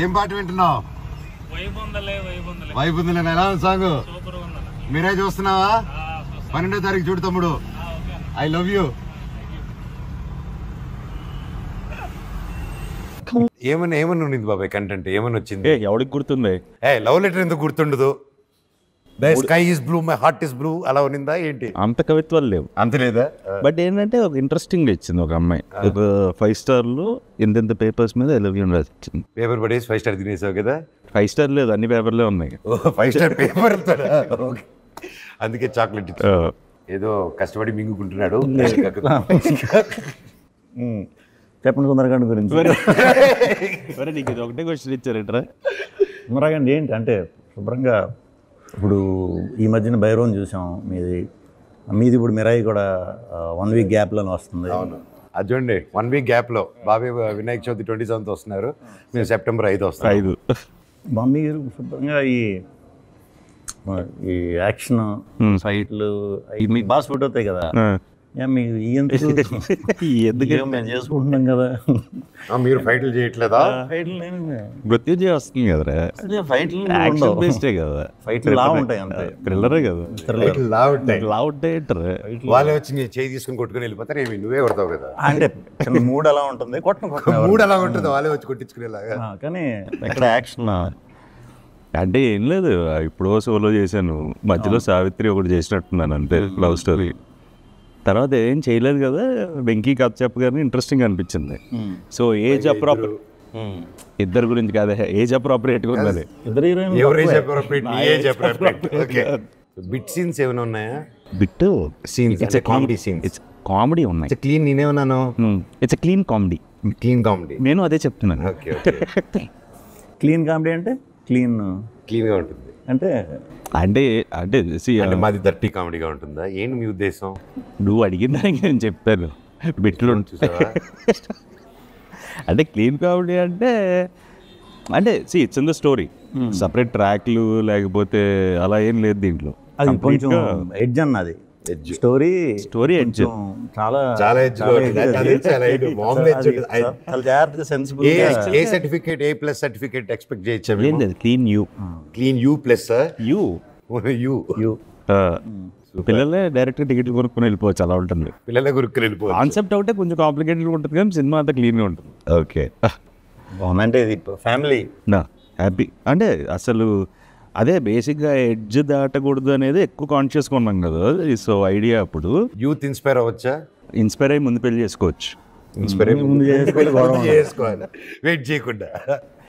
ఏం పాట వింటున్నావు? వైపుందలే ఎలా ఉంది సాంగ్? మీరే చూస్తున్నావా? 12వ తారీఖు చూడు తమ్ముడు. I love you. ఏమన్నా ఉండింది బాబాయ్ కంటెంట్? ఏమని వచ్చింది? ఎవరికి గుర్తుంది? లవ్ లెటర్ ఎందుకు గుర్తుండదు? The sky is blue my heart is blue అలా ఉన్నిందా ఏంటి? అంత కవిత్వాలు లేవు. అంత లేదా? బట్ ఏంటంటే ఒక ఇంట్రెస్టింగ్ ఇచ్చింది ఒక అమ్మాయి. ఒక 5 స్టార్లు ఇంత పేపర్స్ మీద ఐ లవ్ యూ రాసి ఇచ్చింది. పేపర్ పడేసి 5 స్టార్ తినేసావు కదా? 5 స్టార్ లేదు, అన్ని పేపర్లే ఉన్నాయి. 5 స్టార్ పేపర్. అందుకే చాక్లెట్ ఇచ్చా. ఏదో కష్టపడి మింగుకుంటున్నాడు. చెప్పండి సుందరకాండ్ గురించి. నీకు ఇది ఒకటే క్వశ్చన్ ఇచ్చారంటరా? సుందరకాండ్ ఏంటి అంటే శుభ్రంగా ఇప్పుడు ఈ మధ్యన భైరవం చూసాం. మీది ఇప్పుడు మిరాయి కూడా 1 వీక్ గ్యాప్లో వస్తుంది. అవును, అది చూడండి. 1 వీక్ గ్యాప్లో బాబాయ్ వినాయక చవితి 27th వస్తున్నారు, మేము సెప్టెంబర్ 5 వస్తాం. 5 మీరు శుభ్రంగా ఈ యాక్షన్ ఫైట్లు మీకు బాగా సూట్ అవుతాయి కదా. మీకు ఎందుకు మేము చేసుకుంటున్నాం కదా. మీరు ఫైట్లు చేయట్లేదా? మృత్యుంజయ వస్తుంది కదరా. ఫైట్లు బేస్డే కదా. ఫైట్లు లా ఉంటాయి అంతే. థ్రిల్లరే కదా. లా ఉంటాయి. వాళ్ళే వచ్చి చేయి తీసుకుని కొట్టుకుని వెళ్ళిపోతారు. ఏమి నువ్వే కొడతావు కదా. అంటే చిన్న మూడ్ అలా ఉంటుంది. మూడు అలా ఉంటుంది, వాళ్ళే వచ్చి కొట్టించుకునేలాగా. కానీ ఎక్కడ యాక్షన్ అంటే ఏం లేదు. ఇప్పుడు సోలో చేశాను, మధ్యలో సావిత్రి ఒకటి చేసినట్టున్నాను అంతే, లవ్ స్టోరీ. తర్వాత ఏం చేయలేదు కదా. వెంకీ కథ చెప్పగానే ఇంట్రెస్టింగ్ అనిపించింది. సో ఏజ్ అప్రాపర్ ఇద్దరు గురించి కాదు, ఏజ్ అప్రాపరియేట్గా ఉన్నది. బిట్ సీన్స్ ఏమైనా ఉన్నాయా? Bit scenes comedy scenes, comedy ఉన్నాయి. క్లీన్ నేనేమన్నాను? It's clean comedy. Clean comedy నేను అదే చెప్తున్నాను. క్లీన్ కామెడీ అంటే క్లీన్గా ఉంటుంది అంటే అంటే అంటే మాది దర్టీ కామెడీగా ఉంటుందా? ఏంటి మీ ఉద్దేశం? నువ్వు అడిగిన దానికి నేను చెప్తాను. బిట్లు అంటే క్లీన్ కామెడీ అంటే it's in the story. Separate ట్రాక్లు లేకపోతే అలా ఏం లేదు దీంట్లో. అది కొంచెం ఎడ్జ్ అన్నది. స్టోరీ ఎడ్జ్ చాలా జాగ్రత్తగా sensible. A certificate, A+ certificate expect చేయొచ్చు? క్లీన్ యూ ప్లస్ పిల్లలే డైరెక్ట్ టికెట్లు కొనుక్కొని వెళ్ళిపోవచ్చు. అలా ఉంటుంది. పిల్లలే కొనుక్కొని వెళ్ళిపోవచ్చు. కాన్సెప్ట్ ఒకటే కొంచెం కాంప్లికేటెడ్గా ఉంటుంది కానీ సినిమా అంతా క్లీన్గా ఉంటుంది. ఓకే, బాగుందంటే ఇది ఫ్యామిలీ హ్యాపీ. అంటే అసలు అదే బేసిక్గా ఎడ్జ్ దాటకూడదు అనేది ఎక్కువ కాన్షియస్గా ఉన్నాం కదా. సో ఐడియా అప్పుడు యూత్ ఇన్స్పైర్ అవ్వచ్చా? ఇన్స్పైర్ అయ్యి ముందు పెళ్లి చేసుకోవచ్చు. ఇన్స్పైర్ అయ్యి ముందు చేసుకోవాలి, వెయిట్ చేయకుండా.